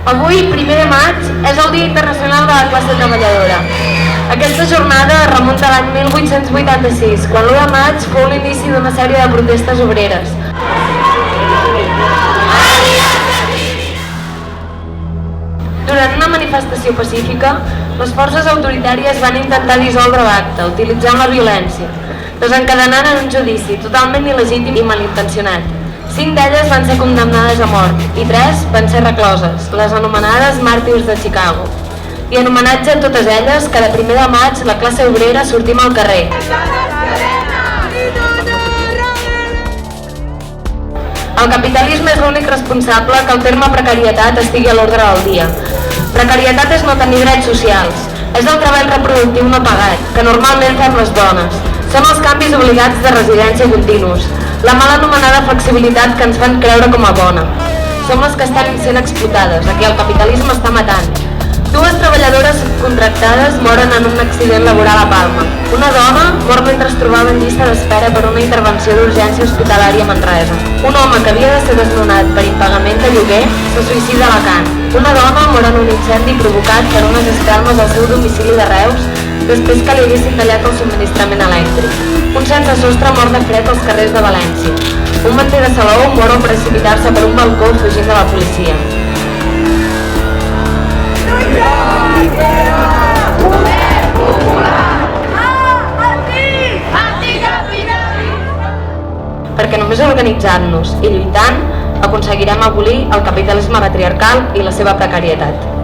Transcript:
Avui, 1 de maig, és el Dia Internacional de la Classe Treballadora. Aquesta jornada remunta a l'any 1886, quan l'1 de maig fou l'inici d'una sèrie de protestes obreres. Durant una manifestació pacífica, les forces autoritàries van intentar dissoldre l'acte, utilitzant la violència, desencadenant en un judici totalment il·legítim i malintencionat. 5 d'elles van ser condemnades a mort i 3 van ser recloses, les anomenades màrtirs de Chicago. I en homenatge a totes elles, cada 1 de maig la classe obrera sortim al carrer. El capitalisme és l'únic responsable que el terme precarietat estigui a l'ordre del dia. Precarietat és no tenir drets socials. És el treball reproductiu no pagat, que normalment fem les dones. Són els canvis obligats de residència continus. La mal anomenada flexibilitat que ens fan creure com a bona. Som les que estan sent explotades, a qui el capitalisme està matant. 2 treballadores contractades moren en un accident laboral a Palma. Una dona mor mentre es trobava en llista d'espera per una intervenció d'urgència hospitalària a Manresa. Un home que havia de ser desnonat per impagament de lloguer se suïcida a Alacant. Una dona mor en un incendi provocat per unes espelmes al seu domicili de Reus després que li haguessin tallat el subministrament elèctric. Un sense sostre mor de fred als carrers de València. Un manter de Salou mor al precipitar-se per un balcó fugint de la policia. Perquè només organitzant-nos i lluitant aconseguirem abolir el capitalisme patriarcal i la seva precarietat.